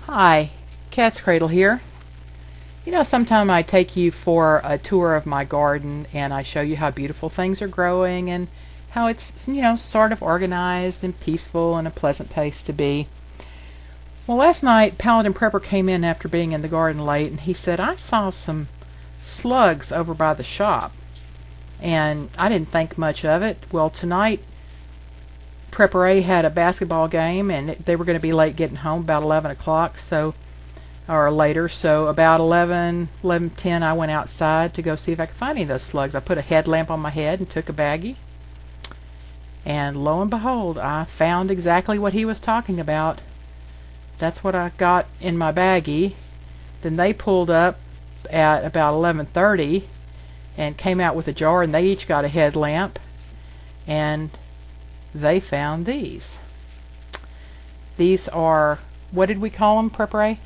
Hi, Cat's Cradle here. Sometime I take you for a tour of my garden and I show you how beautiful things are growing and how it's, sort of organized and peaceful and a pleasant place to be. Well, last night Paladin Prepper came in after being in the garden late and he said, I saw some slugs over by the shop. And I didn't think much of it. Well, tonight Prepper A had a basketball game and they were going to be late getting home, about 11 o'clock, or later. So about 11:10, I went outside to go see if I could find any of those slugs. I put a headlamp on my head and took a baggie. And lo and behold, I found exactly what he was talking about. That's what I got in my baggie. Then they pulled up at about 11:30 and came out with a jar, and they each got a headlamp. And they found these. These are, what did we call them, Prepare?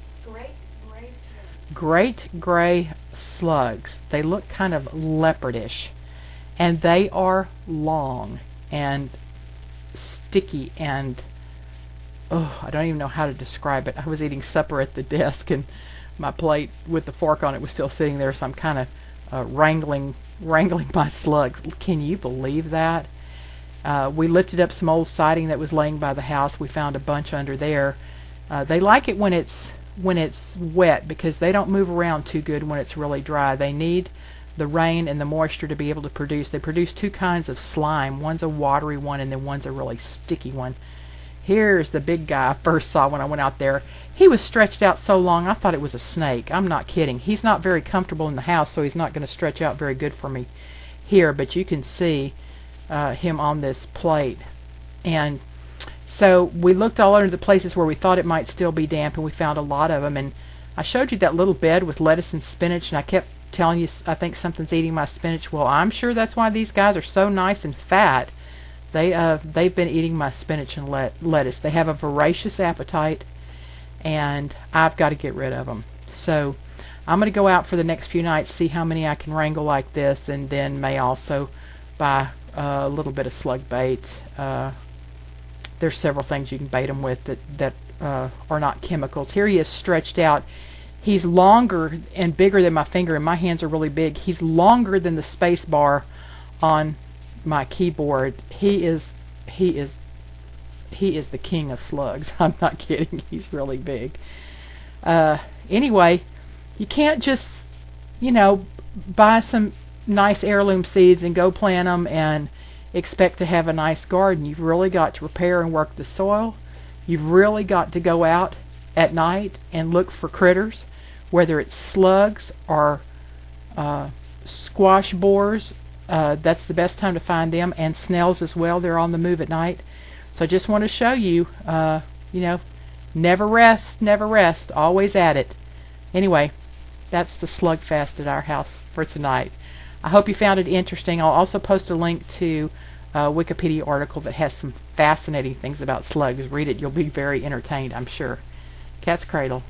Great gray slugs. They look kind of leopardish, and they are long and sticky and I don't even know how to describe it. I was eating supper at the desk and my plate with the fork on it was still sitting there, so I'm kind of wrangling my slugs. Can you believe that? We lifted up some old siding that was laying by the house. We found a bunch under there. They like it when it's wet because they don't move around too good when it's really dry. They need the rain and the moisture to be able to produce. They produce two kinds of slime. One's a watery one and then one's a really sticky one. Here's the big guy I first saw when I went out there. He was stretched out so long I thought it was a snake. I'm not kidding. He's not very comfortable in the house, so he's not going to stretch out very good for me here, but you can see him on this plate. And so we looked all over the places where we thought it might still be damp, and we found a lot of them. And I showed you that little bed with lettuce and spinach, and I kept telling you I think something's eating my spinach. Well, I'm sure that's why these guys are so nice and fat. They've been eating my spinach and lettuce. They have a voracious appetite, and I've got to get rid of them. So I'm going to go out for the next few nights, see how many I can wrangle like this, and then may also buy a little bit of slug bait. There's several things you can bait them with that are not chemicals. Here he is stretched out. He's longer and bigger than my finger, and my hands are really big. He's longer than the space bar on my keyboard. He is the king of slugs. I'm not kidding. He's really big. Anyway, you can't just buy some nice heirloom seeds and go plant them and expect to have a nice garden. You've really got to prepare and work the soil. You've really got to go out at night and look for critters, whether it's slugs or squash borers. That's the best time to find them, and snails as well. They're on the move at night. So I just want to show you, never rest, always at it. Anyway, that's the Slugfest at our house for tonight. I hope you found it interesting. I'll also post a link to a Wikipedia article that has some fascinating things about slugs. Read it. You'll be very entertained, I'm sure. Cat's Cradle.